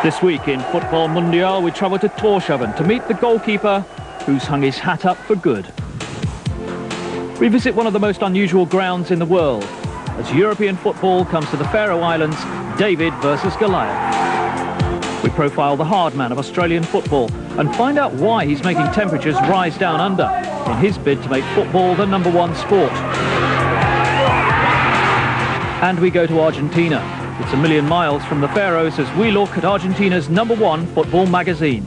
This week in Futbol Mundial, we travel to Tórshavn to meet the goalkeeper who's hung his hat up for good. We visit one of the most unusual grounds in the world as European football comes to the Faroe Islands, David versus Goliath. We profile the hard man of Australian football and find out why he's making temperatures rise down under in his bid to make football the #1 sport. And we go to Argentina. It's a million miles from the Faroes as we look at Argentina's #1 football magazine.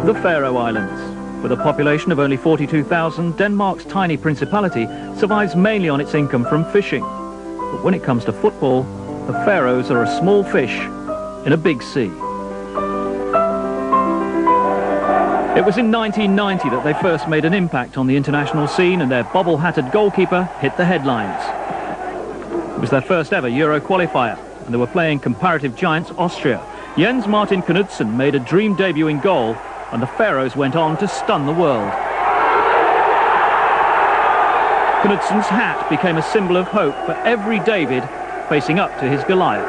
The Faroe Islands. With a population of only 42,000, Denmark's tiny principality survives mainly on its income from fishing. But when it comes to football, the Faroes are a small fish in a big sea. It was in 1990 that they first made an impact on the international scene and their bobble-hatted goalkeeper hit the headlines. It was their first ever Euro qualifier and they were playing comparative giants Austria. Jens Martin Knudsen made a dream debut in goal and the Faroes went on to stun the world. Knudsen's hat became a symbol of hope for every David facing up to his Goliath.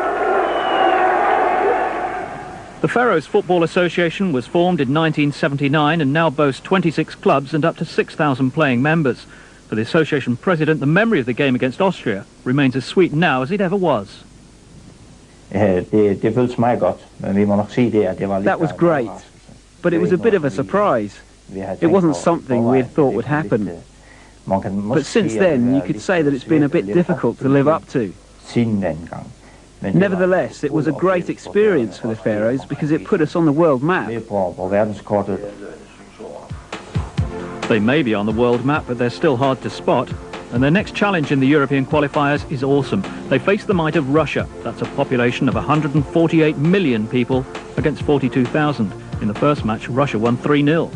The Faroes Football Association was formed in 1979 and now boasts 26 clubs and up to 6,000 playing members. For the association president, the memory of the game against Austria remains as sweet now as it ever was. That was great. But it was a bit of a surprise. It wasn't something we had thought would happen. But since then, you could say that it's been a bit difficult to live up to. Nevertheless, it was a great experience for the Faroes because it put us on the world map. They may be on the world map, but they're still hard to spot. And their next challenge in the European qualifiers is awesome. They face the might of Russia. That's a population of 148 million people against 42,000. In the first match, Russia won 3-0.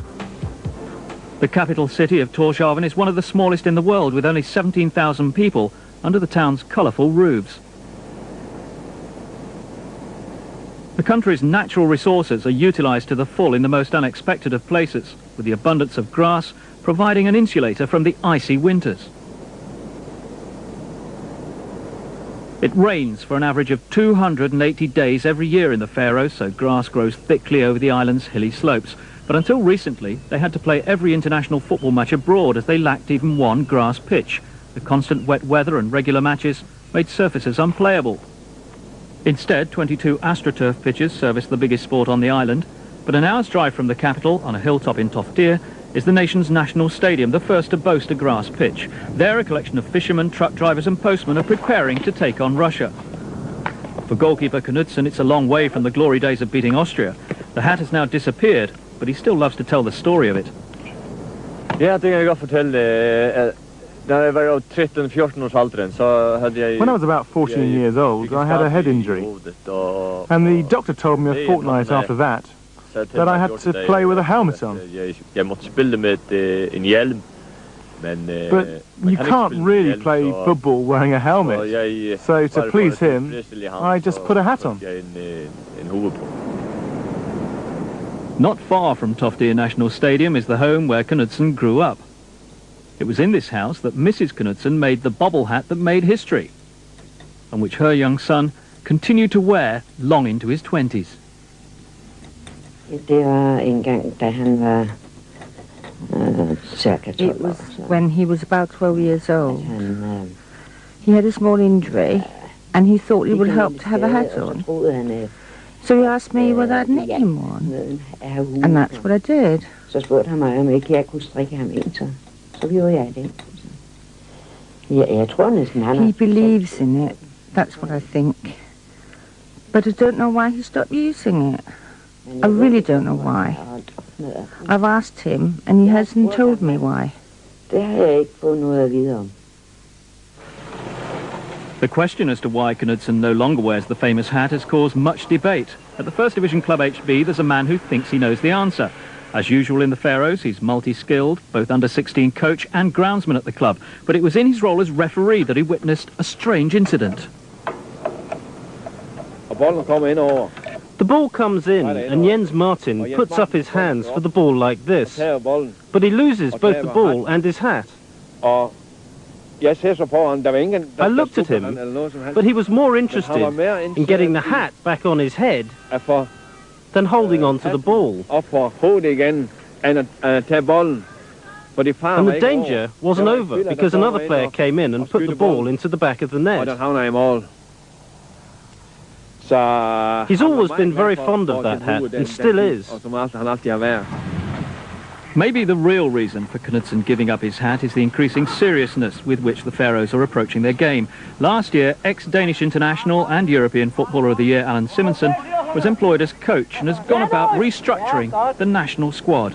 The capital city of Tórshavn is one of the smallest in the world, with only 17,000 people under the town's colourful roofs. The country's natural resources are utilised to the full in the most unexpected of places, with the abundance of grass providing an insulator from the icy winters. It rains for an average of 280 days every year in the Faroes, so grass grows thickly over the island's hilly slopes. But until recently, they had to play every international football match abroad as they lacked even one grass pitch. The constant wet weather and regular matches made surfaces unplayable. Instead, 22 AstroTurf pitches service the biggest sport on the island. But an hour's drive from the capital, on a hilltop in Toftir, is the nation's national stadium, the first to boast a grass pitch. There, a collection of fishermen, truck drivers and postmen are preparing to take on Russia. For goalkeeper Knudsen, it's a long way from the glory days of beating Austria. The hat has now disappeared, but he still loves to tell the story of it. Yeah, I think I got to tell when I was about 14 years old, I had a head injury. And the doctor told me a fortnight after that I had to play with a helmet on. But you can't really play football wearing a helmet. So to please him, I just put a hat on. Not far from Toftir National Stadium is the home where Knudsen grew up. It was in this house that Mrs. Knudsen made the bobble hat that made history, and which her young son continued to wear long into his 20s. It was when he was about 12 years old. He had a small injury and he thought it would help to have a hat on. So he asked me whether I'd knit him one. And that's what I did. He believes in it. That's what I think. But I don't know why he stopped using it. I really don't know why. I've asked him, and he hasn't told me why. The question as to why Knudsen no longer wears the famous hat has caused much debate. At the First Division Club HB, there's a man who thinks he knows the answer. As usual in the Faroes, he's multi-skilled, both under-16 coach and groundsman at the club. But it was in his role as referee that he witnessed a strange incident. The ball comes in, and Jens Martin puts up his hands for the ball like this, but he loses both the ball and his hat. I looked at him, but he was more interested in getting the hat back on his head than holding on to the ball. And the danger wasn't over, because another player came in and put the ball into the back of the net. He's always been very fond of that hat, and still is. Maybe the real reason for Knudsen giving up his hat is the increasing seriousness with which the Faroes are approaching their game. Last year, ex-Danish international and European Footballer of the Year Alan Simonsen was employed as coach and has gone about restructuring the national squad.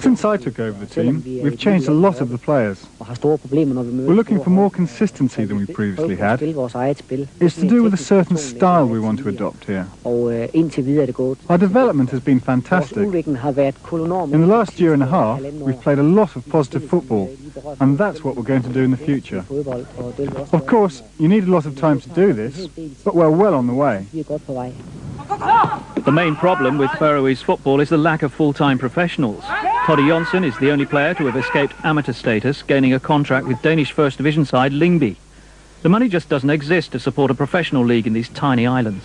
Since I took over the team, we've changed a lot of the players. We're looking for more consistency than we previously had. It's to do with a certain style we want to adopt here. Our development has been fantastic. In the last year and a half, we've played a lot of positive football, and that's what we're going to do in the future. Of course, you need a lot of time to do this, but we're well on the way. The main problem with Faroese football is the lack of full-time professionals. Toddy Jonsson is the only player to have escaped amateur status, gaining a contract with Danish First Division side Lyngby. The money just doesn't exist to support a professional league in these tiny islands.